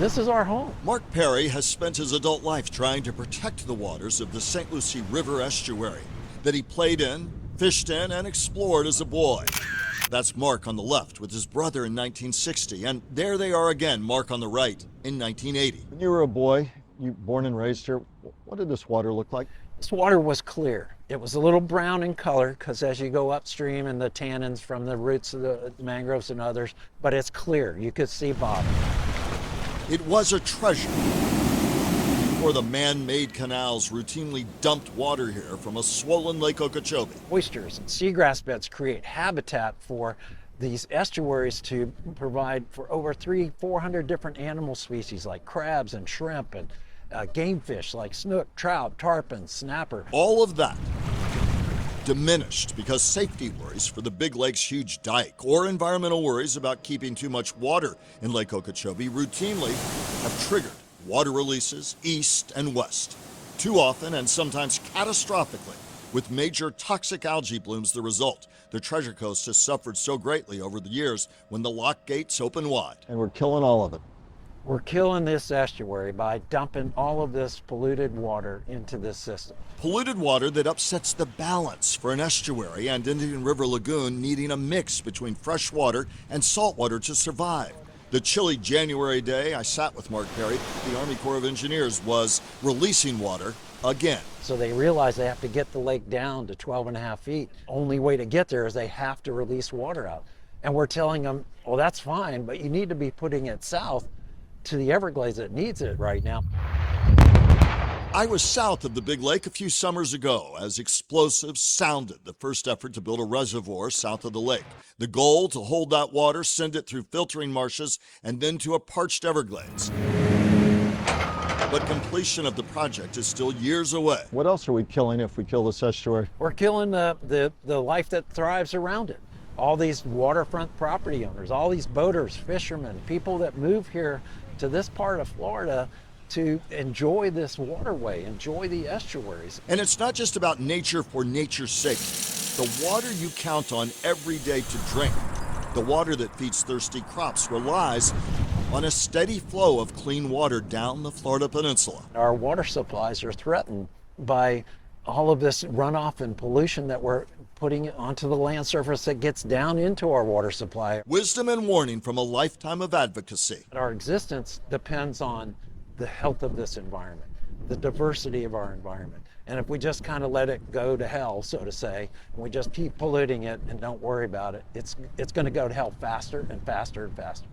This is our home. Mark Perry has spent his adult life trying to protect the waters of the St. Lucie River Estuary that he played in, fished in, and explored as a boy. That's Mark on the left with his brother in 1960, and there they are again, Mark on the right, in 1980. When you were a boy, you born and raised here, what did this water look like? This water was clear. It was a little brown in color because as you go upstream and the tannins from the roots of the mangroves and others, but it's clear. You could see bottom. It was a treasure. Before the man-made canals routinely dumped water here from a swollen Lake Okeechobee. Oysters and seagrass beds create habitat for these estuaries to provide for over 400 different animal species like crabs and shrimp and game fish like snook, trout, tarpon, snapper. All of that diminished because safety worries for the Big Lake's huge dike or environmental worries about keeping too much water in Lake Okeechobee routinely have triggered water releases east and west, too often and sometimes catastrophically, with major toxic algae blooms the result. The Treasure Coast has suffered so greatly over the years when the lock gates open wide. And we're killing all of it. We're killing this estuary by dumping all of this polluted water into this system. Polluted water that upsets the balance for an estuary and Indian River Lagoon needing a mix between fresh water and salt water to survive. The chilly January day I sat with Mark Perry, the Army Corps of Engineers, was releasing water again. So they realize they have to get the lake down to 12.5 feet. Only way to get there is they have to release water out. And we're telling them, well, that's fine, but you need to be putting it south to the Everglades that needs it right now. I was south of the Big Lake a few summers ago as explosives sounded the first effort to build a reservoir south of the lake. The goal to hold that water, send it through filtering marshes, and then to a parched Everglades. But completion of the project is still years away. What else are we killing if we kill this estuary? We're killing the life that thrives around it. All these waterfront property owners, all these boaters, fishermen, people that move here to this part of Florida to enjoy this waterway, enjoy the estuaries. And it's not just about nature for nature's sake. The water you count on every day to drink, the water that feeds thirsty crops, relies on a steady flow of clean water down the Florida Peninsula. Our water supplies are threatened by all of this runoff and pollution that we're putting onto the land surface that gets down into our water supply. Wisdom and warning from a lifetime of advocacy. Our existence depends on the health of this environment, the diversity of our environment. And if we just kind of let it go to hell, so to say, and we just keep polluting it and don't worry about it, it's going to go to hell faster and faster and faster.